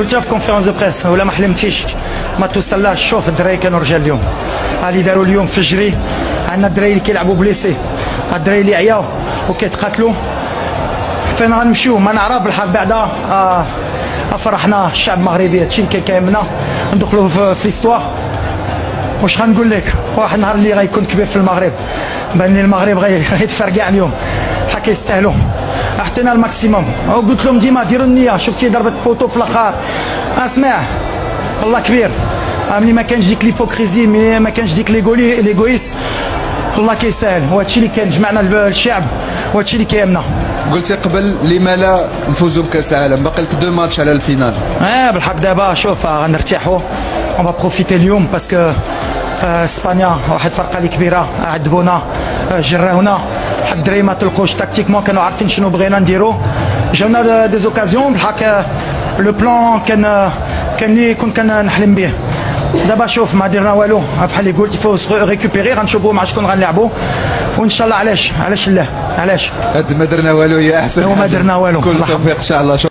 قلتها في كونفيرونس دو بريس ولا ما حلمتيش ما توصلهاش. شوف الدراري كانوا رجال اليوم، اللي داروا اليوم في الجري. عندنا الدراري اللي كيلعبوا بليسي، الدراري اللي عياو وكيتقاتلوا. فين غنمشيو ما نعرف بالحق. بعدا فرحنا الشعب المغربي، هادشي اللي كيهمنا. ندخلوا في ليستوار. واش غنقول لك، واحد النهار اللي غيكون كبير في المغرب بان لي المغرب غيتفرقع اليوم. حق يستاهلوا، عطينا الماكسيموم. وقلت لهم ديما ديروا النيه. شفتي ضربه بوطو في الاخر، اسمع الله كبير. ملي ما كانش ديك ليبوكريزي، ملي ما كانش ديك ليغويس، الله كيسهل. وهادشي اللي كان جمعنا الشعب، وهادشي اللي كيهمنا. قلتي قبل لما لا نفوزوا بكاس العالم، باقي لك 2 ماتش على الفينال. بالحق دابا شوف غنرتاحوا. اون با بروفيتي اليوم باسكو اسبانيا واحد الفرقه اللي كبيره، عذبونا جراونا. الحق الدراري ما طلقوش تكتيكمون، كانوا عارفين شنو بغينا نديرو. جاونا دي زوكازيون. بالحق لو بلان كان اللي كنت كنحلم به. دابا شوف ما درنا والو، بحال اللي قلت فو ريكوبيري. غنشوفوا مع شكون غنلعبوا وان شاء الله. علاش لا علاش قد ما درنا والو هي احسن. وما درنا والو. كل التوفيق ان شاء الله.